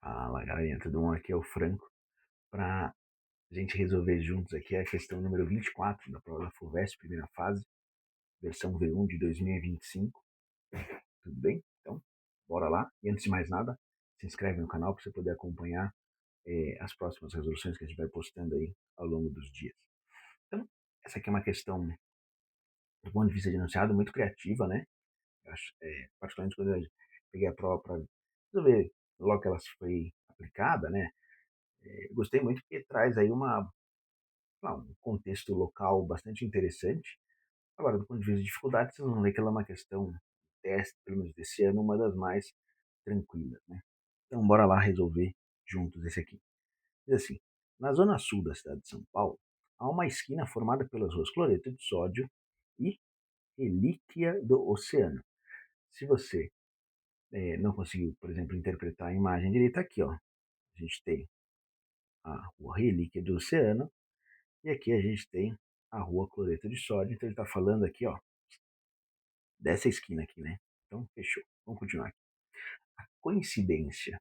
Fala, galerinha, tudo bom? Aqui é o Franco para a gente resolver juntos aqui a questão número 24 da prova da FUVEST, primeira fase, versão V1 de 2025. Tudo bem? Então, bora lá. E antes de mais nada, se inscreve no canal para você poder acompanhar as próximas resoluções que a gente vai postando aí ao longo dos dias. Então, essa aqui é uma questão, do ponto de vista de enunciado, muito criativa, né? Eu acho, particularmente quando eu peguei a prova para resolver logo que ela foi aplicada, né? Eu gostei muito porque traz aí um contexto local bastante interessante. Agora, do ponto de vista de dificuldade, vocês vão ver que ela é uma questão teste, pelo menos desse ano, uma das mais tranquilas, né? Então, bora lá resolver juntos esse aqui. Diz assim, na zona sul da cidade de São Paulo, há uma esquina formada pelas ruas Cloreto de Sódio e Relíquia do Oceano. Se você não conseguiu, por exemplo, interpretar a imagem direita aqui, ó, a gente tem a rua Relíquia do Oceano e aqui a gente tem a rua Cloreto de Sódio. Então ele está falando aqui, ó, dessa esquina aqui, né? Então, fechou. Vamos continuar aqui. A coincidência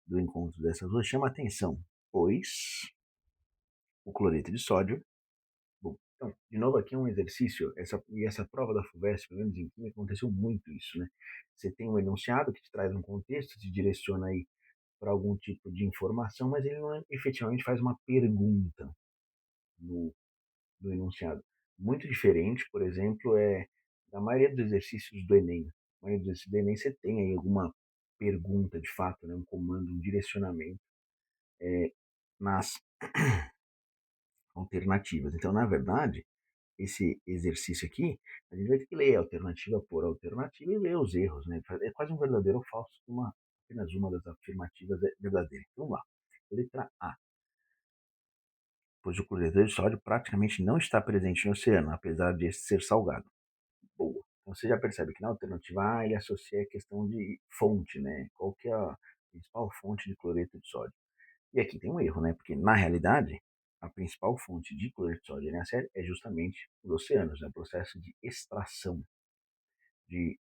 do encontro dessas duas chama atenção, pois o cloreto de sódio. Bom, então, de novo aqui um exercício, essa prova da FUVEST, pelo menos em química, aconteceu muito isso, né? Você tem um enunciado que te traz um contexto, te direciona aí para algum tipo de informação, mas ele não efetivamente faz uma pergunta no, no enunciado. Muito diferente, por exemplo, da maioria dos exercícios do Enem. Na maioria dos exercícios do Enem você tem aí alguma pergunta de fato, né, um comando, um direcionamento nas alternativas. Então, na verdade, esse exercício aqui, a gente vai ter que ler a alternativa por alternativa e ler os erros, né? É quase um verdadeiro ou falso, apenas uma das afirmativas é verdadeira. Então, vamos lá. Letra A. Pois o cloreto de sódio praticamente não está presente no oceano, apesar de este ser salgado. Boa. Então você já percebe que na alternativa A ele associa a questão de fonte, né? Qual que é a principal fonte de cloreto de sódio? E aqui tem um erro, né? Porque na realidade a principal fonte de cloreto de sódio NaCl é justamente os oceanos, né? O processo de extração de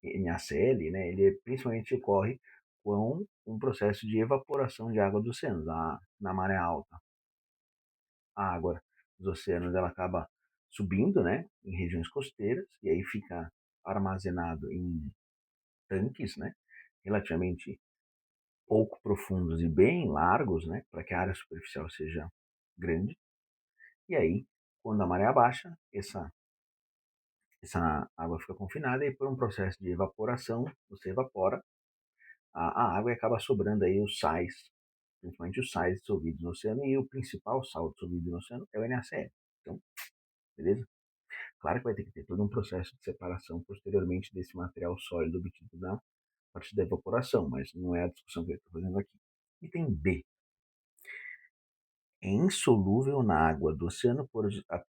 NaCl, né? Ele principalmente ocorre com um processo de evaporação de água dos oceanos, na maré alta. A água dos oceanos ela acaba subindo, né, em regiões costeiras e aí fica armazenado em tanques, né, relativamente pouco profundos e bem largos, né, para que a área superficial seja grande. E aí, quando a maré baixa, essa água fica confinada e por um processo de evaporação, você evapora a água e acaba sobrando aí os sais, principalmente os sais dissolvidos no oceano, e o principal sal dissolvido no oceano é o NaCl. Então, beleza? Claro que vai ter que ter todo um processo de separação posteriormente desse material sólido obtido na parte da evaporação, mas não é a discussão que eu estou fazendo aqui. Item B. É insolúvel na água do oceano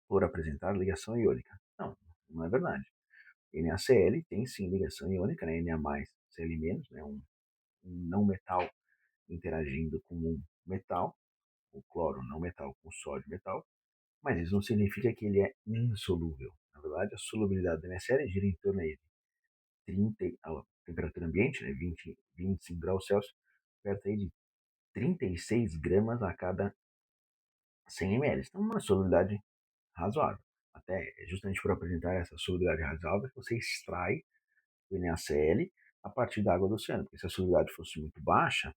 por apresentar ligação iônica. Não, não é verdade. NaCl tem sim ligação iônica, né? Na Cl-, né? Um não metal interagindo com um metal, o cloro não metal com sódio metal, mas isso não significa que ele é insolúvel. Na verdade, a solubilidade do NaCl gira em torno aí 30, a temperatura ambiente, né, 25 graus Celsius, perto aí de 36 gramas a cada 100 ml. Então, uma solubilidade razoável. Até justamente por apresentar essa solubilidade razoável, você extrai o NaCl a partir da água do oceano. Porque se a solubilidade fosse muito baixa,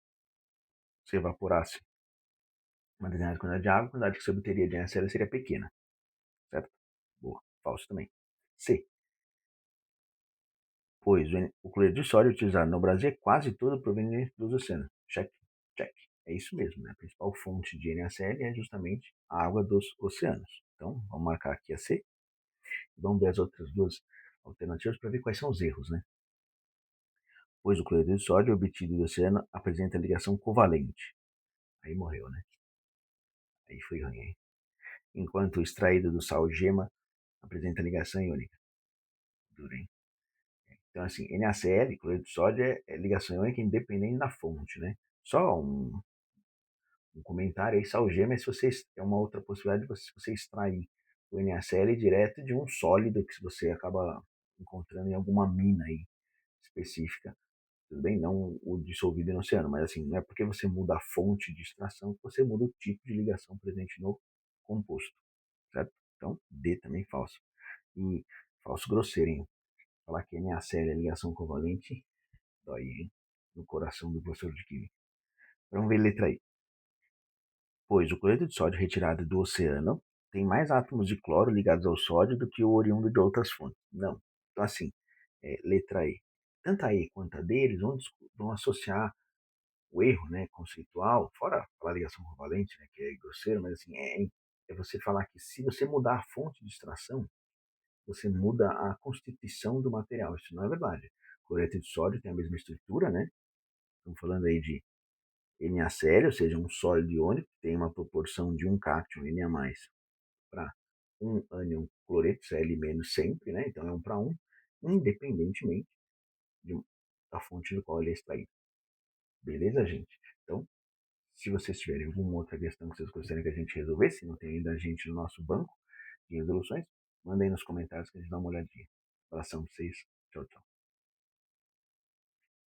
se evaporasse uma determinada quantidade de água, a quantidade que você obteria de NaCl seria pequena. Certo? Boa. Falso também. C. Pois o cloreto de sódio utilizado no Brasil é quase todo proveniente dos oceanos. Check, check. É isso mesmo, né? A principal fonte de NaCl é justamente a água dos oceanos. Então, vamos marcar aqui a C e vamos ver as outras duas alternativas para ver quais são os erros, né? Pois o cloreto de sódio obtido do oceano apresenta ligação covalente. Aí morreu, né? Aí foi ruim, hein? Enquanto o extraído do sal gema apresenta ligação iônica. Duro, hein? Então, assim, NaCl, cloreto de sódio, é ligação iônica independente da fonte, né? Só um comentário aí, salgema, se você é uma outra possibilidade de você extrair o NaCl direto de um sólido que você acaba encontrando em alguma mina aí específica tudo bem? Não o dissolvido no oceano, mas assim, não é porque você muda a fonte de extração que você muda o tipo de ligação presente no composto, certo? Então, D também falso. E falso grosseirinho. Falar que NaCl é ligação covalente, dói, hein? No coração do professor de química. Vamos ver a letra I. Pois o cloreto de sódio retirado do oceano tem mais átomos de cloro ligados ao sódio do que o oriundo de outras fontes. Não. Então, assim, letra E. Tanto a E quanto a D, eles vão associar o erro, né, conceitual, fora a ligação covalente, né, que é grosseiro, mas assim, é você falar que se você mudar a fonte de extração, você muda a constituição do material. Isso não é verdade. O cloreto de sódio tem a mesma estrutura, né? Estamos falando aí de NaCl, ou seja, um sólido iônico, que tem uma proporção de um cátion Na+, para um ânion cloreto, Cl- sempre, né? Então é 1 para 1, independentemente de, da fonte do qual ele é extraído. Beleza, gente? Então, se vocês tiverem alguma outra questão que vocês gostariam que a gente resolvesse, não tem ainda a gente no nosso banco de resoluções, mandem nos comentários que a gente dá uma olhadinha. Abração pra vocês. Tchau, tchau.